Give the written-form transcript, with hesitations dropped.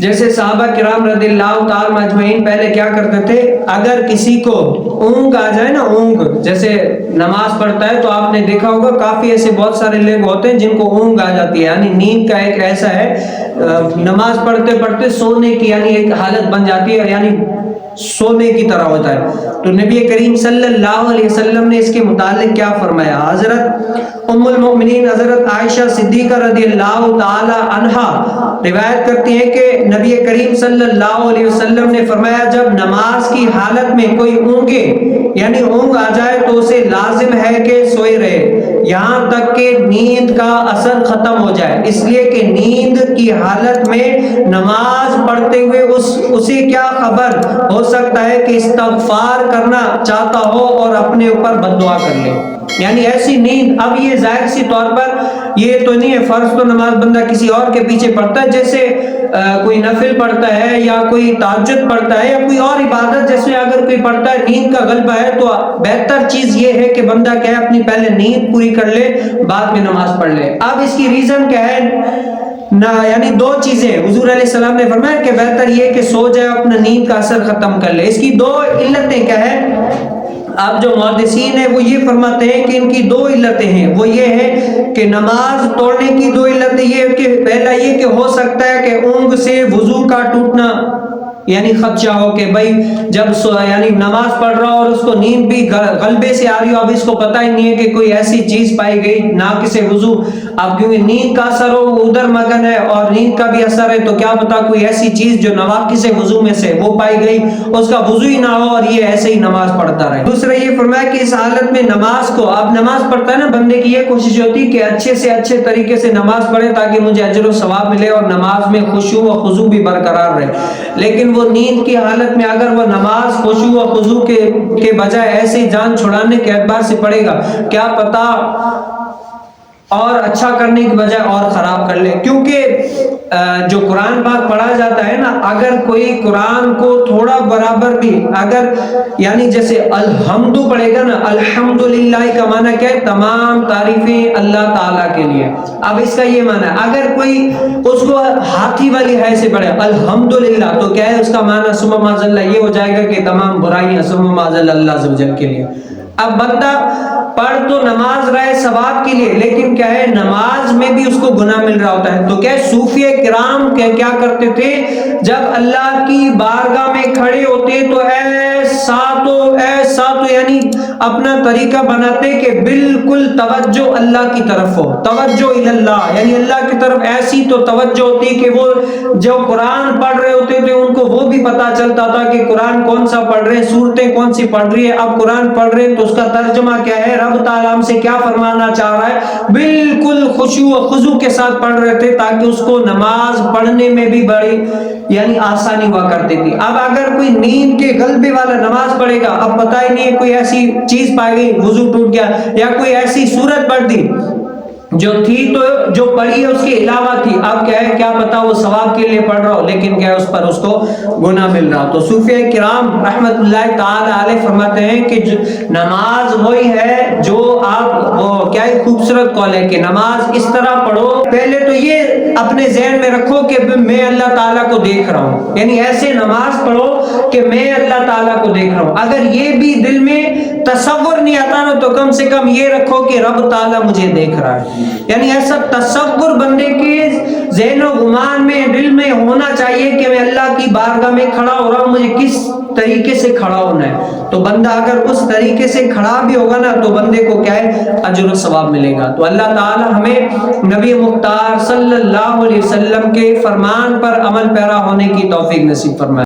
جیسے صحابہ کرام رضی اللہ تعالی مجمعین پہلے کیا کرتے تھے، اگر کسی کو اونگ آ جائے نا، اونگ جیسے نماز پڑھتا ہے تو آپ نے دیکھا ہوگا کافی ایسے بہت سارے لوگ ہوتے ہیں جن کو اونگ آ جاتی ہے، یعنی نیند کا ایک ایسا ہے، نماز پڑھتے پڑھتے سونے کی یعنی ایک حالت بن جاتی ہے، یعنی سونے کی طرح ہوتا ہے۔ تو نبی کریم صلی اللہ علیہ وسلم نے اس کے متعلق کیا فرمایا؟ حضرت ام المؤمنین حضرت عائشہ صدیقہ رضی اللہ تعالی عنہا روایت کرتی ہیں کہ نبی کریم صلی اللہ علیہ وسلم نے فرمایا جب نماز کی حالت میں کوئی اونگے یعنی اونگ آ جائے تو اسے لازم ہے کہ سوئے رہے یہاں تک کہ نیند کا اثر ختم ہو جائے، اس لیے کہ نیند کی حالت میں نماز پڑھتے ہوئے اسے کیا خبر ہو سکتا ہے کہ استغفار کرنا چاہتا ہو اور اپنے اوپر بد دعا کر لے، یعنی ایسی نیند۔ اب یہ ظاہر سی طور پر یہ تو نہیں ہے، فرض تو نماز بندہ کسی اور کے پیچھے پڑھتا ہے، جیسے کوئی نفل پڑھتا ہے یا کوئی تہجد پڑھتا ہے یا کوئی اور عبادت جیسے اگر کوئی پڑھتا ہے، نیند کا غلبہ ہے تو بہتر چیز یہ ہے کہ بندہ کیا ہے اپنی پہلے نیند پوری کر لے بعد میں نماز پڑھ لے۔ اب اس کی ریزن کیا ہے نہ، یعنی دو چیزیں حضور علیہ السلام نے فرمایا کہ بہتر یہ کہ سو جائے اپنا نیند کا اثر ختم کر لے۔ اس کی دو علتیں کیا ہے؟ اب جو محدثین ہیں وہ یہ فرماتے ہیں کہ ان کی دو علتیں ہیں، وہ یہ ہے کہ نماز توڑنے کی دو علتیں یہ ہے کہ پہلا یہ کہ ہو سکتا ہے کہ اونگ سے وضو کا ٹوٹنا یعنی خدشہ ہو کہ بھائی جب یعنی نماز پڑھ رہا اور اس کو نیند بھی غلبے سے آ رہی ہو، اب اس کو پتہ ہی نہیں ہے کہ کوئی ایسی چیز پائی گئی ناقص وضو، اب کیونکہ نیند کا اثر ہو ادھر مگن ہے اور نیند کا بھی اثر ہے تو کیا پتا کوئی ایسی چیز جو نواقص وضو میں سے وہ پائی گئی، اس کا وضو ہی نہ ہو اور یہ ایسے ہی نماز پڑھتا رہے۔ دوسرا یہ فرمایا کہ اس حالت میں نماز کو، اب نماز پڑھتا ہے نا بندے کی یہ کوشش ہوتی ہے کہ اچھے سے اچھے طریقے سے نماز پڑھے تاکہ مجھے اجر و ثواب ملے اور نماز میں خشوع و خضوع بھی برقرار رہے، لیکن وہ نیند کی حالت میں اگر وہ نماز خشوع و خضوع کے بجائے ایسے جان چھڑانے کے اعتبار سے پڑھے گا، کیا پتا اور اچھا کرنے کی بجائے اور خراب کر لے، کیونکہ جو قرآن پاک پڑھا جاتا ہے نا، اگر کوئی قرآن کو تھوڑا برابر بھی اگر یعنی جیسے الحمد پڑھے گا نا، الحمدللہ کا معنی کیا ہے؟ تمام تعریفیں اللہ تعالیٰ کے لیے۔ اب اس کا یہ معنی ہے اگر کوئی اس کو ہاتھی والی ہے سے پڑھے الحمدللہ تو کیا ہے اس کا معنی ثم معاذ اللہ یہ ہو جائے گا کہ تمام برائیاں ثم معاذ اللہ عز وجل کے لیے۔ اب بندہ پڑھ تو نماز رہے ثواب کے لیے، لیکن کیا ہے نماز میں بھی اس کو گناہ مل رہا ہوتا ہے، تو کیا صوفیہ کرام کیا کرتے تھے جب اللہ کی بارگاہ میں کھڑے ہوتے تو ایسا تو یعنی اپنا طریقہ بناتے کہ بالکل توجہ اللہ کی طرف ہو، توجہ اللہ یعنی اللہ کی طرف ایسی تو توجہ ہوتی کہ وہ جو قرآن پڑھ رہے ہوتے تھے ان کو وہ بھی پتا چلتا تھا کہ قرآن کون سا پڑھ رہے ہیں، صورتیں کون سی پڑھ رہی ہے، اب قرآن پڑھ رہے ہیں تو اس کا ترجمہ کیا ہے، رب تعالیٰ ہم سے کیا فرمانا چاہ رہا ہے، بالکل خشوع و خضوع کے ساتھ پڑھ رہے تھے تاکہ اس کو نماز پڑھنے میں بھی بڑی یعنی آسانی ہوا کرتی تھی۔ اب اگر کوئی نیند کے غلبے والا نماز پڑھے گا، اب پتہ ہی نہیں ہے کوئی ایسی چیز پائی گئی وضو ٹوٹ گیا یا کوئی ایسی صورت پڑھ دی جو تھی تو جو پڑھی ہے اس کے علاوہ تھی، اب کیا ہے کیا پتا وہ ثواب کے لیے پڑھ رہا ہو لیکن کیا ہے اس پر اس کو گناہ مل رہا ہو۔ تو صوفیہ کرام رحمت اللہ تعالی علیہ فرماتے ہیں کہ نماز وہی ہے جو آپ وہ کیا ہے خوبصورت قول ہے کہ نماز اس طرح پڑھو، پہلے تو یہ اپنے ذہن میں رکھو کہ میں اللہ تعالیٰ کو دیکھ رہا ہوں، یعنی ایسے نماز پڑھو کہ میں اللہ تعالیٰ کو دیکھ رہا ہوں۔ اگر یہ بھی دل میں تصور نہیں آتا نا تو کم سے کم یہ رکھو کہ رب تعالیٰ مجھے دیکھ رہا ہے، یعنی ایسا تصور بندے کے ذہن و گمان میں دل میں ہونا چاہیے کہ میں اللہ کی بارگاہ میں کھڑا ہو رہا ہوں، مجھے کس طریقے سے کھڑا ہونا ہے، تو بندہ اگر اس طریقے سے کھڑا بھی ہوگا نا تو بندے کو کیا ہے اجر و ثواب ملے گا۔ تو اللہ تعالی ہمیں نبی مختار صلی اللہ علیہ وسلم کے فرمان پر عمل پیرا ہونے کی توفیق نصیب فرمائے۔